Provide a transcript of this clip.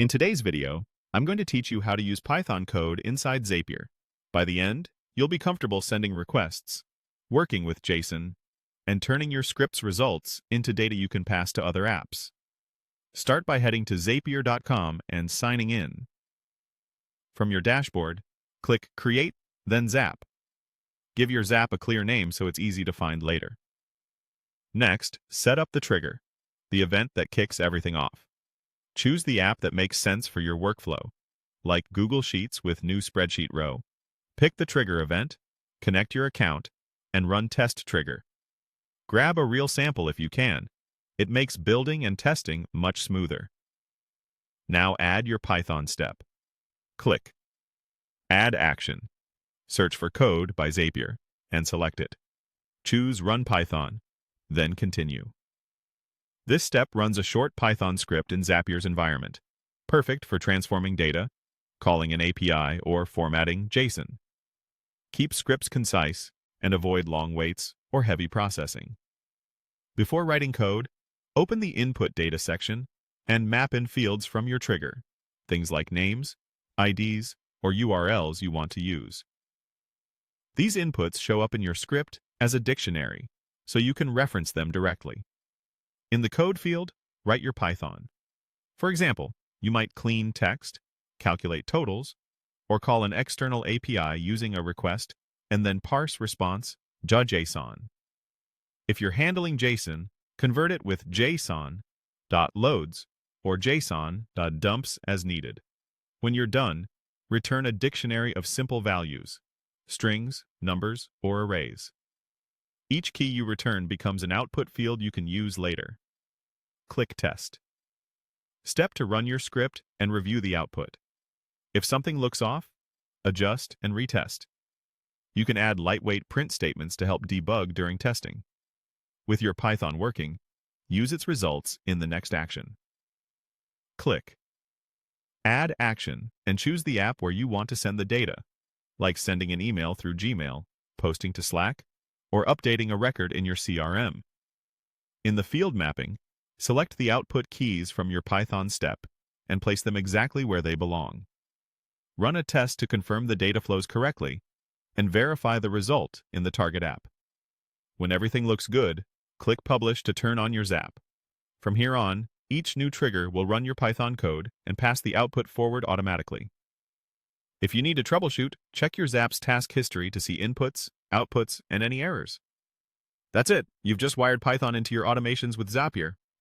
In today's video, I'm going to teach you how to use Python code inside Zapier. By the end, you'll be comfortable sending requests, working with JSON, and turning your script's results into data you can pass to other apps. Start by heading to zapier.com and signing in. From your dashboard, click Create, then Zap. Give your Zap a clear name so it's easy to find later. Next, set up the trigger, the event that kicks everything off. Choose the app that makes sense for your workflow, like Google Sheets with new spreadsheet row. Pick the trigger event, connect your account, and run test trigger. Grab a real sample if you can. It makes building and testing much smoother. Now add your Python step. Click Add Action. Search for Code by Zapier and select it. Choose Run Python, then Continue. This step runs a short Python script in Zapier's environment, perfect for transforming data, calling an API, or formatting JSON. Keep scripts concise and avoid long waits or heavy processing. Before writing code, open the Input Data section and map in fields from your trigger, things like names, IDs, or URLs you want to use. These inputs show up in your script as a dictionary, so you can reference them directly. In the code field, write your Python. For example, you might clean text, calculate totals, or call an external API using a request and then parse response JSON. If you're handling JSON, convert it with JSON.loads or JSON.dumps as needed. When you're done, return a dictionary of simple values, strings, numbers, or arrays. Each key you return becomes an output field you can use later. Click Test. Step to run your script and review the output. If something looks off, adjust and retest. You can add lightweight print statements to help debug during testing. With your Python working, use its results in the next action. Click Add Action and choose the app where you want to send the data, like sending an email through Gmail, posting to Slack, or updating a record in your CRM. In the field mapping, select the output keys from your Python step and place them exactly where they belong. Run a test to confirm the data flows correctly and verify the result in the target app. When everything looks good, click Publish to turn on your Zap. From here on, each new trigger will run your Python code and pass the output forward automatically. If you need to troubleshoot, check your Zap's task history to see inputs, outputs, and any errors. That's it. You've just wired Python into your automations with Zapier.